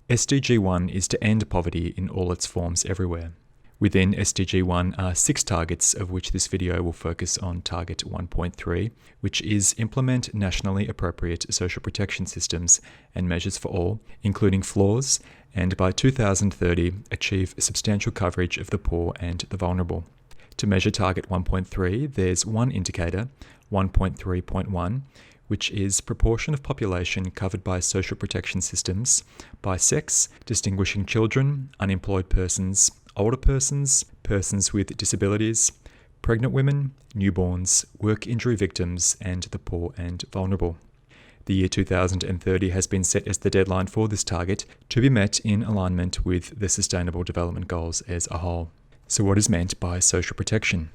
SDG 1 is to end poverty in all its forms everywhere. Within SDG 1 are 6 targets, of which this video will focus on Target 1.3, which is implement nationally appropriate social protection systems and measures for all, including flaws, and by 2030 achieve substantial coverage of the poor and the vulnerable. To measure Target 1.3, there's one indicator, 1.3.1, which is proportion of population covered by social protection systems by sex, distinguishing children, unemployed persons, older persons, persons with disabilities, pregnant women, newborns, work injury victims, and the poor and vulnerable. The year 2030 has been set as the deadline for this target to be met in alignment with the Sustainable Development Goals as a whole. So what is meant by social protection?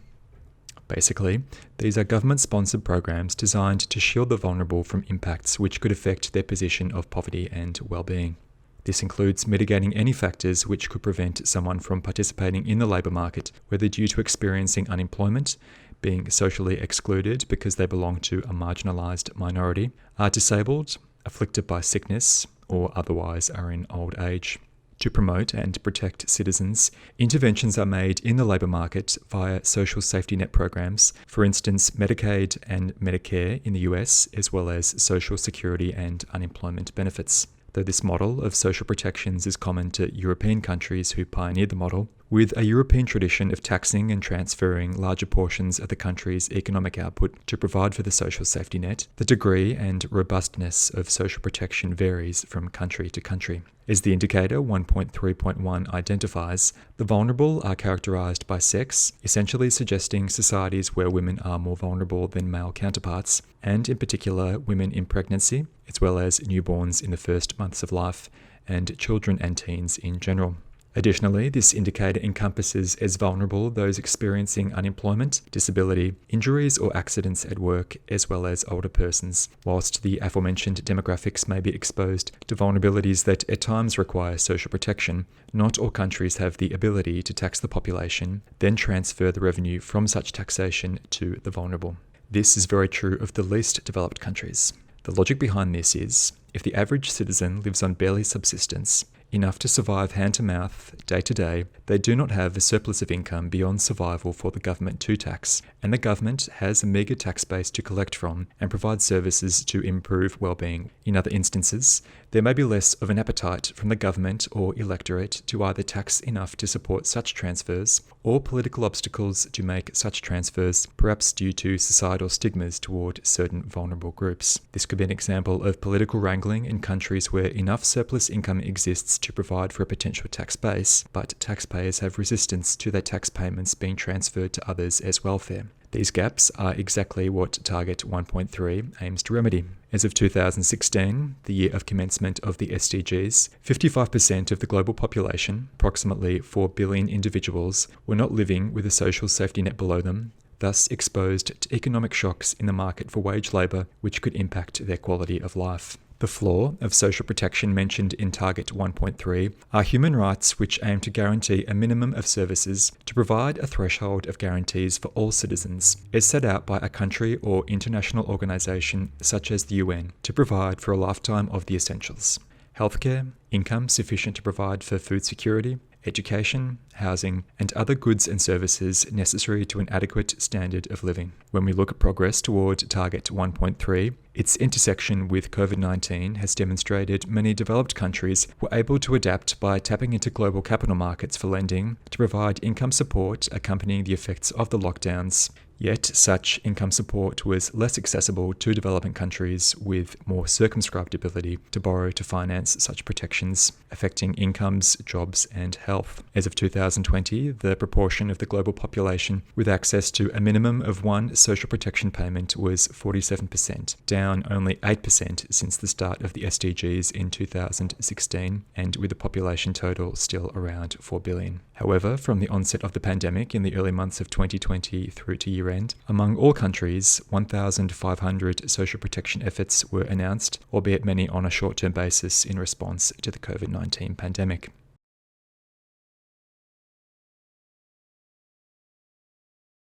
Basically, these are government-sponsored programs designed to shield the vulnerable from impacts which could affect their position of poverty and well-being. This includes mitigating any factors which could prevent someone from participating in the labour market, whether due to experiencing unemployment, being socially excluded because they belong to a marginalised minority, are disabled, afflicted by sickness, or otherwise are in old age. To promote and protect citizens, interventions are made in the labour market via social safety net programs, for instance Medicaid and Medicare in the US, as well as Social Security and unemployment benefits. Though this model of social protections is common to European countries who pioneered the model, with a European tradition of taxing and transferring larger portions of the country's economic output to provide for the social safety net, the degree and robustness of social protection varies from country to country. As the indicator 1.3.1 identifies, the vulnerable are characterized by sex, essentially suggesting societies where women are more vulnerable than male counterparts, and in particular women in pregnancy, as well as newborns in the first months of life, and children and teens in general. Additionally, this indicator encompasses as vulnerable those experiencing unemployment, disability, injuries or accidents at work, as well as older persons. Whilst the aforementioned demographics may be exposed to vulnerabilities that at times require social protection, not all countries have the ability to tax the population, then transfer the revenue from such taxation to the vulnerable. This is very true of the least developed countries. The logic behind this is, if the average citizen lives on barely subsistence, enough to survive hand-to-mouth, day-to-day, they do not have a surplus of income beyond survival for the government to tax, and the government has a meagre tax base to collect from and provide services to improve well-being. In other instances, there may be less of an appetite from the government or electorate to either tax enough to support such transfers, or political obstacles to make such transfers, perhaps due to societal stigmas toward certain vulnerable groups. This could be an example of political wrangling in countries where enough surplus income exists to provide for a potential tax base, but taxpayers have resistance to their tax payments being transferred to others as welfare. These gaps are exactly what Target 1.3 aims to remedy. As of 2016, the year of commencement of the SDGs, 55% of the global population, approximately 4 billion individuals, were not living with a social safety net below them, thus exposed to economic shocks in the market for wage labour, which could impact their quality of life. The flaw of social protection mentioned in Target 1.3 are human rights which aim to guarantee a minimum of services to provide a threshold of guarantees for all citizens, as set out by a country or international organisation such as the UN, to provide for a lifetime of the essentials: healthcare, income sufficient to provide for food security, education, housing, and other goods and services necessary to an adequate standard of living. When we look at progress toward Target 1.3, its intersection with COVID-19 has demonstrated many developed countries were able to adapt by tapping into global capital markets for lending to provide income support accompanying the effects of the lockdowns. Yet, such income support was less accessible to developing countries with more circumscribed ability to borrow to finance such protections, affecting incomes, jobs, and health. As of 2020, the proportion of the global population with access to a minimum of one social protection payment was 47%, down only 8% since the start of the SDGs in 2016, and with the population total still around 4 billion. However, from the onset of the pandemic in the early months of 2020 through to year-end, among all countries, 1,500 social protection efforts were announced, albeit many on a short-term basis in response to the COVID-19 pandemic.